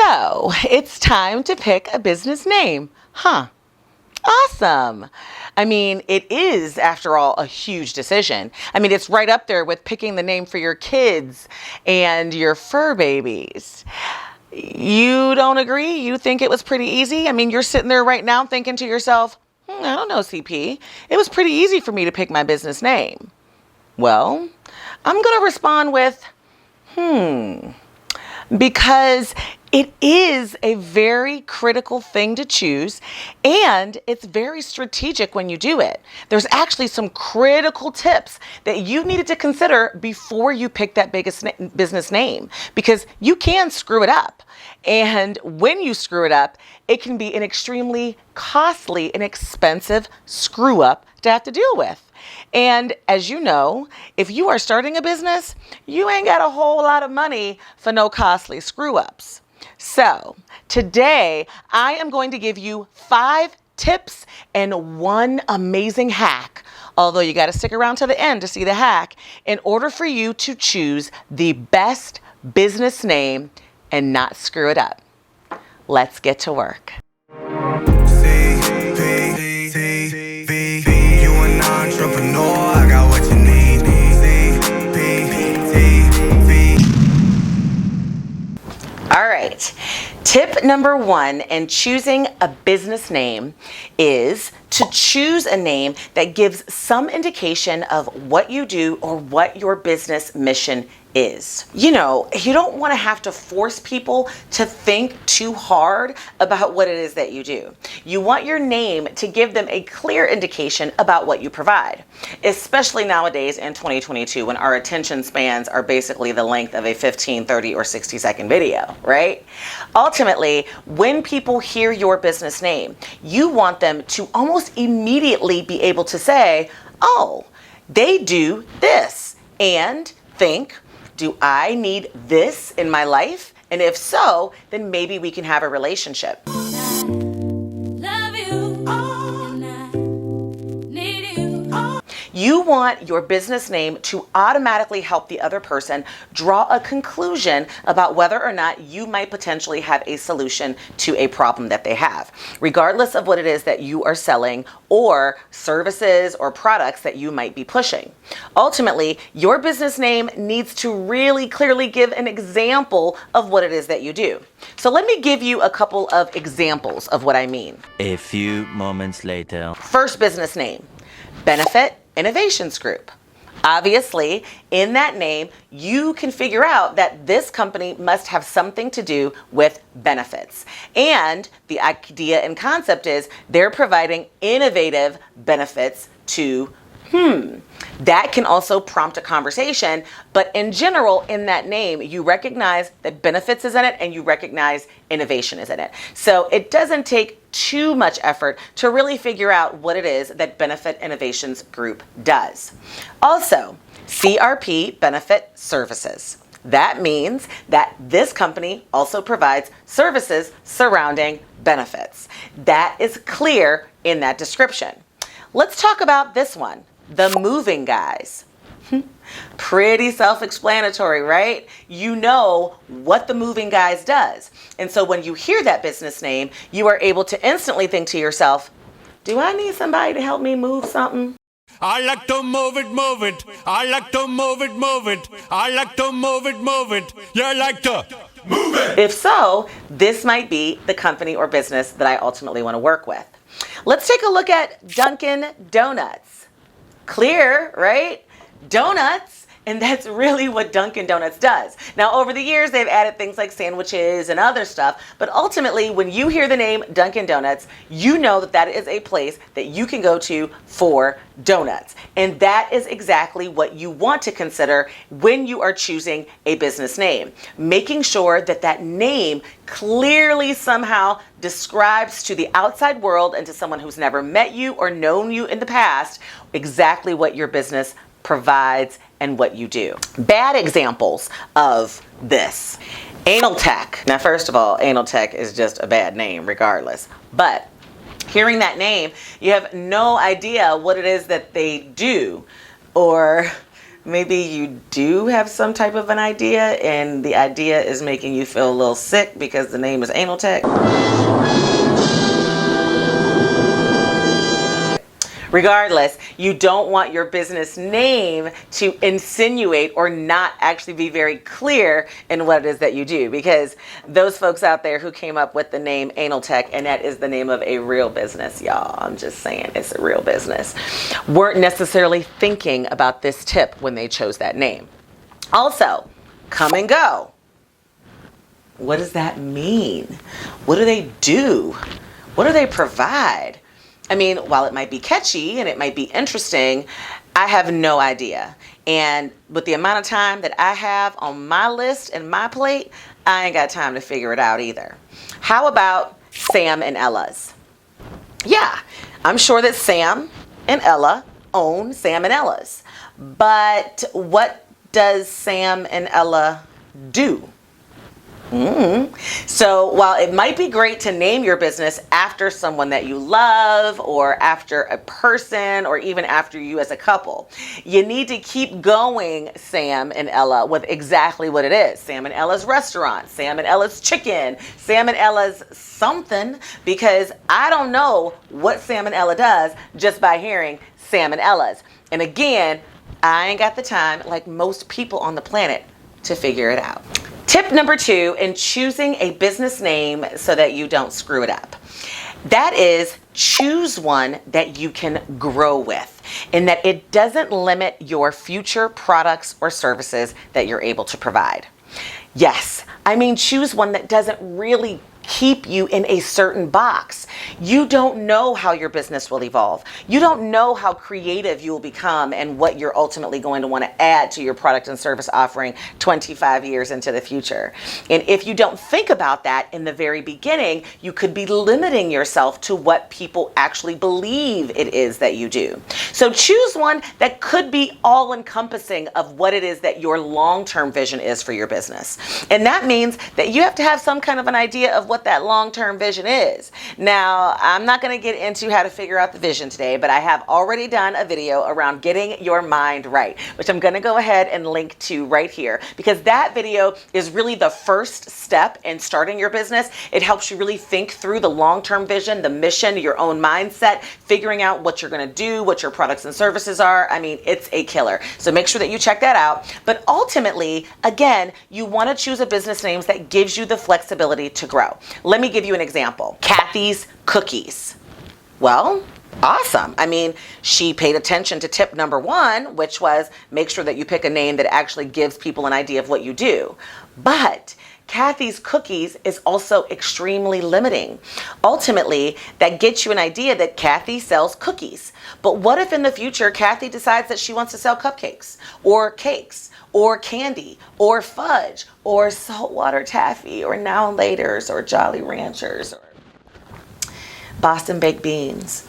So it's time to pick a business name. Huh. Awesome. I mean, it is, after all, a huge decision. I mean, it's right up there with picking the name for your kids and your fur babies. You don't agree? You think it was pretty easy? I mean, you're sitting there right now thinking to yourself, I don't know, CP. It was pretty easy for me to pick my business name. Well, I'm going to respond with, because it is a very critical thing to choose, and it's very strategic when you do it. There's actually some critical tips that you needed to consider before you pick that business name, because you can screw it up. And when you screw it up, it can be an extremely costly and expensive screw up to have to deal with. And as you know, if you are starting a business, you ain't got a whole lot of money for no costly screw ups. So today I am going to give you 5 tips and 1 amazing hack, although you got to stick around to the end to see the hack, in order for you to choose the best business name and not screw it up. Let's get to work. Entrepreneur, I got what you need. All right. Tip number 1 in choosing a business name is to choose a name that gives some indication of what you do or what your business mission is. You know, you don't want to have to force people to think too hard about what it is that you do. You want your name to give them a clear indication about what you provide, especially nowadays in 2022 when our attention spans are basically the length of a 15, 30, or 60-second video, right? Ultimately, when people hear your business name, you want them to almost immediately be able to say, oh, they do this, and think, do I need this in my life? And if so, then maybe we can have a relationship. You want your business name to automatically help the other person draw a conclusion about whether or not you might potentially have a solution to a problem that they have, regardless of what it is that you are selling or services or products that you might be pushing. Ultimately, your business name needs to really clearly give an example of what it is that you do. So let me give you a couple of examples of what I mean. A few moments later. First business name, Benefit Innovations Group. Obviously, in that name, you can figure out that this company must have something to do with benefits. And the idea and concept is they're providing innovative benefits to That can also prompt a conversation, but in general, in that name, you recognize that benefits is in it and you recognize innovation is in it. So it doesn't take too much effort to really figure out what it is that Benefit Innovations Group does. Also, CRP Benefit Services. That means that this company also provides services surrounding benefits. That is clear in that description. Let's talk about this one. The Moving Guys. Pretty self-explanatory, right? You know what the Moving Guys does. And so when you hear that business name, you are able to instantly think to yourself, do I need somebody to help me move something? I like to move it, move it. I like to move it, move it. I like to move it, move it. You like to move it. If so, this might be the company or business that I ultimately want to work with. Let's take a look at Dunkin' Donuts. Clear, right? Donuts, and that's really what Dunkin' Donuts does. Now, over the years, they've added things like sandwiches and other stuff, but ultimately, when you hear the name Dunkin' Donuts, you know that that is a place that you can go to for donuts. And that is exactly what you want to consider when you are choosing a business name. Making sure that that name clearly somehow describes to the outside world and to someone who's never met you or known you in the past exactly what your business provides and what you do. Bad examples of this. Anal Tech. Now, first of all, Anal Tech is just a bad name regardless. But hearing that name, you have no idea what it is that they do or maybe you do have some type of an idea and the idea is making you feel a little sick because the name is Anal Tech. Regardless, you don't want your business name to insinuate or not actually be very clear in what it is that you do, because those folks out there who came up with the name Anal Tech, and that is the name of a real business, y'all, I'm just saying it's a real business, weren't necessarily thinking about this tip when they chose that name. Also, come and go. What does that mean? What do they do? What do they provide? I mean, while it might be catchy and it might be interesting, I have no idea. And with the amount of time that I have on my list and my plate, I ain't got time to figure it out either. How about Sam and Ella's? Yeah, I'm sure that Sam and Ella own Sam and Ella's. But what does Sam and Ella do? So while it might be great to name your business after someone that you love or after a person or even after you as a couple, you need to keep going, Sam and Ella, with exactly what it is. Sam and Ella's restaurant, Sam and Ella's chicken, Sam and Ella's something, because I don't know what Sam and Ella does just by hearing Sam and Ella's. And again, I ain't got the time, like most people on the planet, to figure it out. Tip number 2 in choosing a business name so that you don't screw it up. That is, choose one that you can grow with, and that it doesn't limit your future products or services that you're able to provide. Yes, I mean choose one that doesn't really keep you in a certain box. You don't know how your business will evolve. You don't know how creative you will become and what you're ultimately going to want to add to your product and service offering 25 years into the future. And if you don't think about that in the very beginning, you could be limiting yourself to what people actually believe it is that you do. So choose one that could be all encompassing of what it is that your long-term vision is for your business. And that means that you have to have some kind of an idea of what that long-term vision is. Now, I'm not going to get into how to figure out the vision today, but I have already done a video around getting your mind right, which I'm going to go ahead and link to right here, because that video is really the first step in starting your business. It helps you really think through the long-term vision, the mission, your own mindset, figuring out what you're going to do, what your products and services are. I mean, it's a killer. So make sure that you check that out. But ultimately, again, you want to choose a business name that gives you the flexibility to grow. Let me give you an example. Kathy's Cookies. Well, awesome. I mean, she paid attention to tip number 1, which was make sure that you pick a name that actually gives people an idea of what you do. But Kathy's Cookies is also extremely limiting. Ultimately, that gets you an idea that Kathy sells cookies. But what if in the future Kathy decides that she wants to sell cupcakes or cakes or candy or fudge or saltwater taffy or now and laters or Jolly Ranchers or Boston baked beans?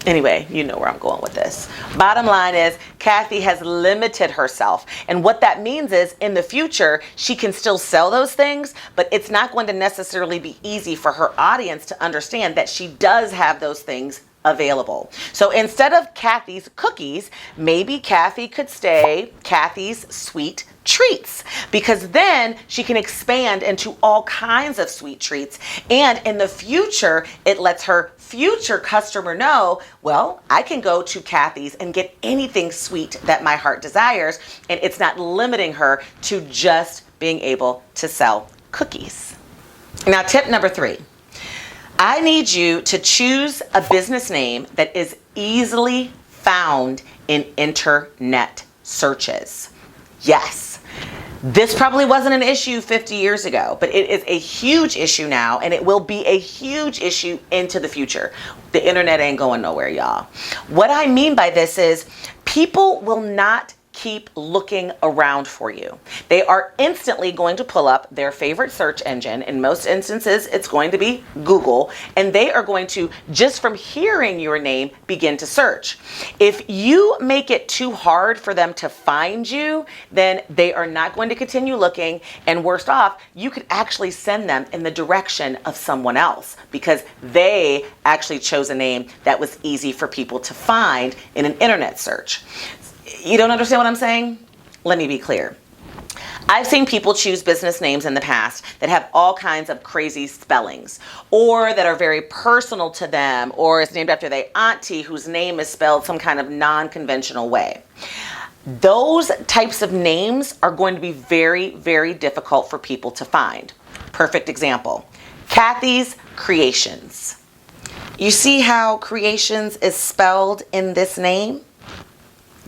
Anyway, you know where I'm going with this. Bottom line is, Kathy has limited herself. And what that means is, in the future, she can still sell those things, but it's not going to necessarily be easy for her audience to understand that she does have those things available. So instead of Kathy's Cookies, maybe Kathy could stay Kathy's Sweet Treats, because then she can expand into all kinds of sweet treats. And in the future, it lets her future customer know, well, I can go to Kathy's and get anything sweet that my heart desires. And it's not limiting her to just being able to sell cookies. Now, tip number 3. I need you to choose a business name that is easily found in internet searches. Yes, this probably wasn't an issue 50 years ago, but it is a huge issue now, and it will be a huge issue into the future. The internet ain't going nowhere, y'all. What I mean by this is people will not keep looking around for you. They are instantly going to pull up their favorite search engine. In most instances, it's going to be Google, and they are going to, just from hearing your name, begin to search. If you make it too hard for them to find you, then they are not going to continue looking, and worst off, you could actually send them in the direction of someone else because they actually chose a name that was easy for people to find in an internet search. You don't understand what I'm saying? Let me be clear. I've seen people choose business names in the past that have all kinds of crazy spellings, or that are very personal to them, or is named after their auntie whose name is spelled some kind of non-conventional way. Those types of names are going to be very, very difficult for people to find. Perfect example, Kathy's Creations. You see how Creations is spelled in this name?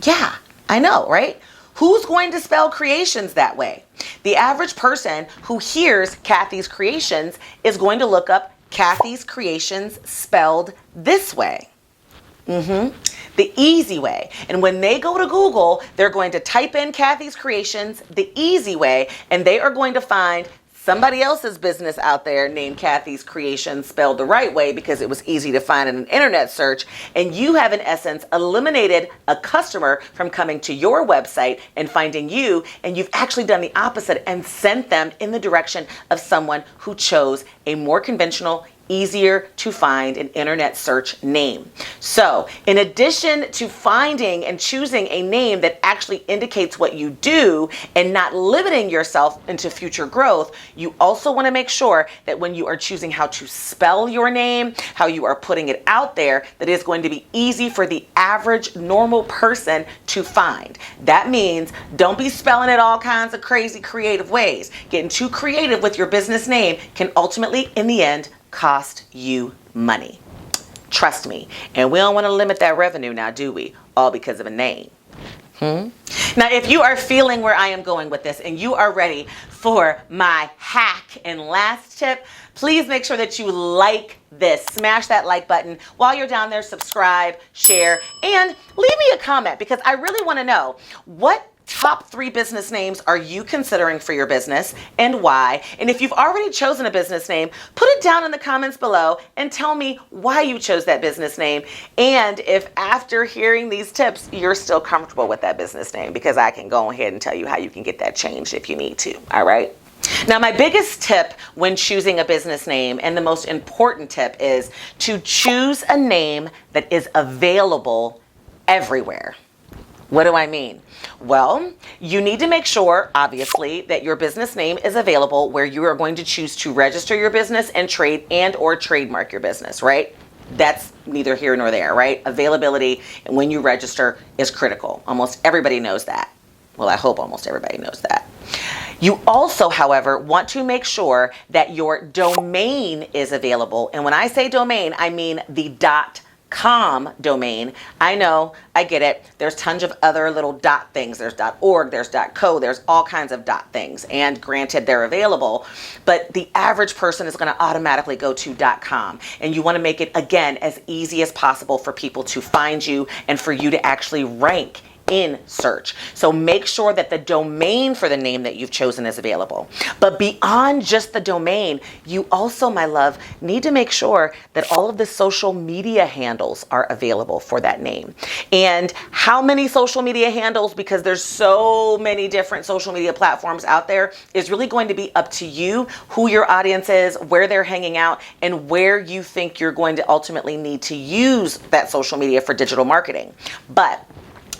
Yeah, I know, right? Who's going to spell Creations that way? The average person who hears Kathy's Creations is going to look up Kathy's Creations spelled this way. The easy way. And when they go to Google, they're going to type in Kathy's Creations the easy way, and they are going to find somebody else's business out there named Kathy's Creations spelled the right way because it was easy to find in an internet search. And you have, in essence, eliminated a customer from coming to your website and finding you. And you've actually done the opposite and sent them in the direction of someone who chose a more conventional, easier to find an internet search name. So in addition to finding and choosing a name that actually indicates what you do and not limiting yourself into future growth, you also want to make sure that when you are choosing how to spell your name, how you are putting it out there, that it's going to be easy for the average normal person to find. That means don't be spelling it all kinds of crazy creative ways. Getting too creative with your business name can ultimately, in the end, cost you money. Trust me. And we don't want to limit that revenue now, do we? All because of a name. Now, if you are feeling where I am going with this and you are ready for my hack and last tip, please make sure that you like this. Smash that like button. While you're down there, subscribe, share, and leave me a comment because I really want to know what top 3 business names are you considering for your business and why? And if you've already chosen a business name, put it down in the comments below and tell me why you chose that business name. And if after hearing these tips, you're still comfortable with that business name, because I can go ahead and tell you how you can get that changed if you need to. All right. Now, my biggest tip when choosing a business name, and the most important tip, is to choose a name that is available everywhere. What do I mean? Well, you need to make sure, obviously, that your business name is available where you are going to choose to register your business and trade and or trademark your business, right? That's neither here nor there, right? Availability and when you register is critical. Almost everybody knows that. Well, I hope almost everybody knows that. You also, however, want to make sure that your domain is available. And when I say domain, I mean the .com domain. I know, I get it. There's tons of other little dot things. There's .org, there's .co, there's all kinds of dot things. And granted, they're available, but the average person is going to automatically go to .com. And you want to make it, again, as easy as possible for people to find you and for you to actually rank in search. So make sure that the domain for the name that you've chosen is available. But beyond just the domain, you also, my love, need to make sure that all of the social media handles are available for that name. And how many social media handles, because there's so many different social media platforms out there, is really going to be up to you, who your audience is, where they're hanging out, and where you think you're going to ultimately need to use that social media for digital marketing. But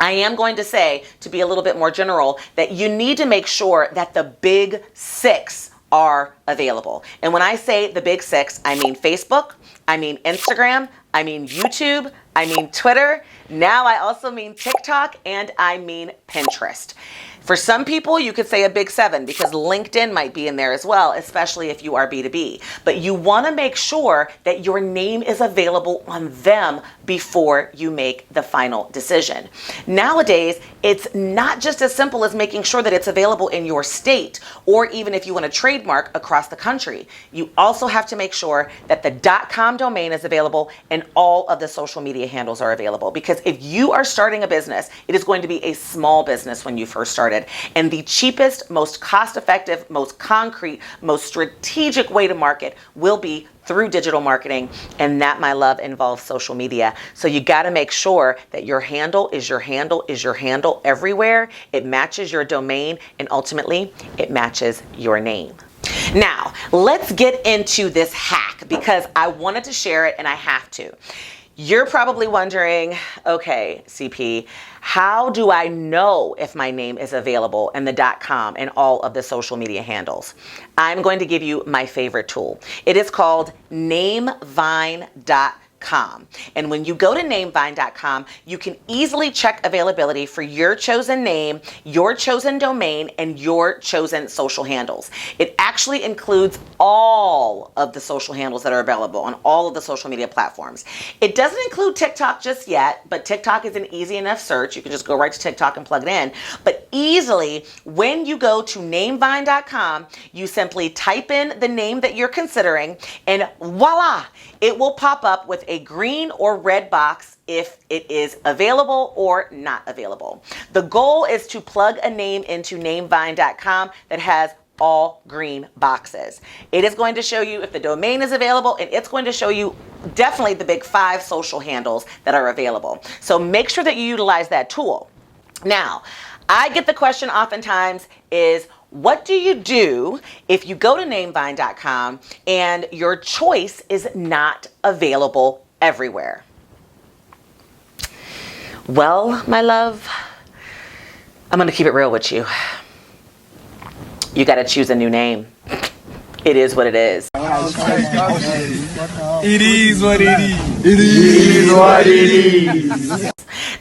I am going to say, to be a little bit more general, that you need to make sure that the big 6 are available. And when I say the big 6, I mean Facebook, I mean Instagram, I mean YouTube, I mean Twitter. Now I also mean TikTok, and I mean Pinterest. For some people, you could say a big 7 because LinkedIn might be in there as well, especially if you are B2B. But you want to make sure that your name is available on them before you make the final decision. Nowadays, it's not just as simple as making sure that it's available in your state, or even if you want to trademark across the country. You also have to make sure that the .com domain is available and all of the social media handles are available. Because if you are starting a business, it is going to be a small business when you first start. And the cheapest, most cost-effective, most concrete, most strategic way to market will be through digital marketing. And that, my love, involves social media. So you got to make sure that your handle is your handle is your handle everywhere. It matches your domain, and ultimately it matches your name. Now, let's get into this hack because I wanted to share it and I have to. You're probably wondering, okay, CP, how do I know if my name is available in the .com and all of the social media handles? I'm going to give you my favorite tool. It is called namevine.com. And when you go to namevine.com, you can easily check availability for your chosen name, your chosen domain, and your chosen social handles. It actually includes all of the social handles that are available on all of the social media platforms. It doesn't include TikTok just yet, but TikTok is an easy enough search. You can just go right to TikTok and plug it in. But easily, when you go to namevine.com, you simply type in the name that you're considering, and voila, it will pop up with a green or red box if it is available or not available. The goal is to plug a name into namevine.com that has all green boxes. It is going to show you if the domain is available, and it's going to show you definitely the big 5 social handles that are available. So make sure that you utilize that tool. Now, I get the question oftentimes is, what do you do if you go to namevine.com and your choice is not available everywhere? Well, my love, I'm going to keep it real with you. You got to choose a new name. It is what it is. It is what it is. It is what it is.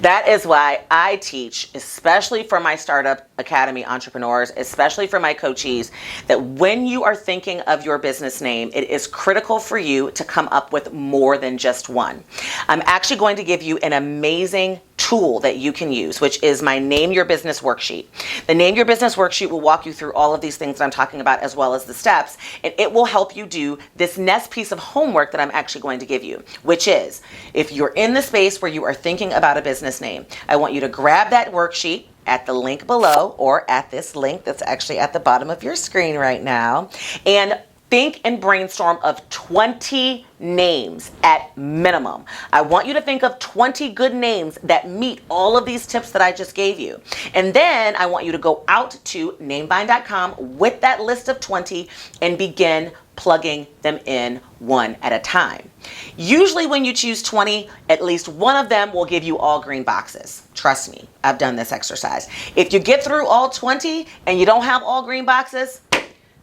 That is why I teach, especially for my Startup Academy entrepreneurs, especially for my coachees, that when you are thinking of your business name, it is critical for you to come up with more than just one. I'm actually going to give you an amazing tool that you can use, which is my Name Your Business worksheet. The Name Your Business worksheet will walk you through all of these things that I'm talking about, as well as the steps, and it will help you do this next piece of homework that I'm actually going to give you, which is, if you're in the space where you are thinking about a business name, I want you to grab that worksheet at the link below, or at this link that's actually at the bottom of your screen right now, and think and brainstorm of 20 names at minimum. I want you to think of 20 good names that meet all of these tips that I just gave you. And then I want you to go out to namevine.com with that list of 20 and begin plugging them in one at a time. Usually when you choose 20, at least one of them will give you all green boxes. Trust me, I've done this exercise. If you get through all 20 and you don't have all green boxes,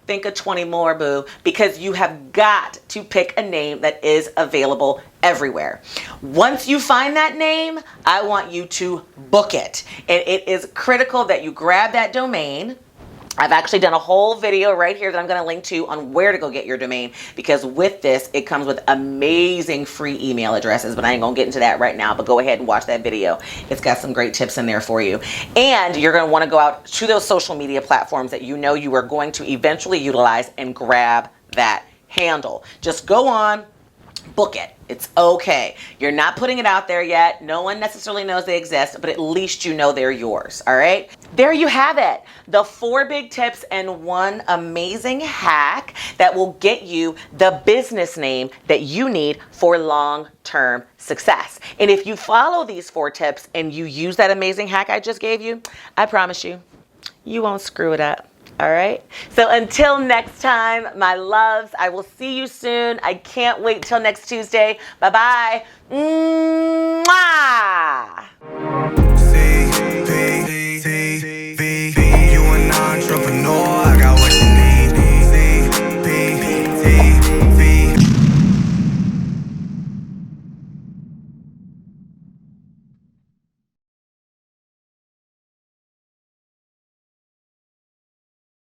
think of 20 more, boo, because you have got to pick a name that is available everywhere. Once you find that name, I want you to book it. And it is critical that you grab that domain. I've actually done a whole video right here that I'm going to link to on where to go get your domain, because with this, it comes with amazing free email addresses, but I ain't going to get into that right now, but go ahead and watch that video. It's got some great tips in there for you. And you're going to want to go out to those social media platforms that you know you are going to eventually utilize and grab that handle. Just go on, book it. It's okay. You're not putting it out there yet. No one necessarily knows they exist, but at least you know they're yours. All right. There you have it. The 4 big tips and 1 amazing hack that will get you the business name that you need for long-term success. And if you follow these 4 tips and you use that amazing hack I just gave you, I promise you, you won't screw it up. All right. So until next time, my loves, I will see you soon. I can't wait till next Tuesday. Bye-bye. Mwah!